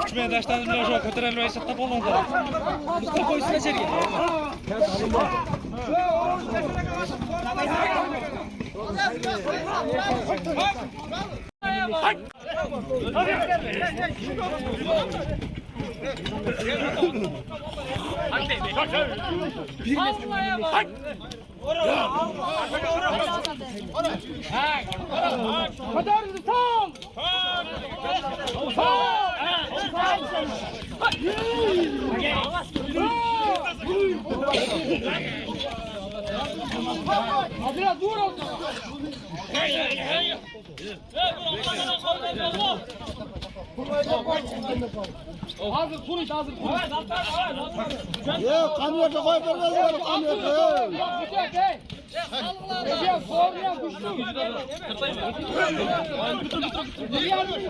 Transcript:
Küçmeye taşlandım bile şu kötüren ve sattap olmadı. Mustafa koysun içeriye. Biraz dur oldu. Hazır kuruş hazır kuruş. Yok kamyonda koy böyle kamyonda. Ya sormaya kuştu. Hazır.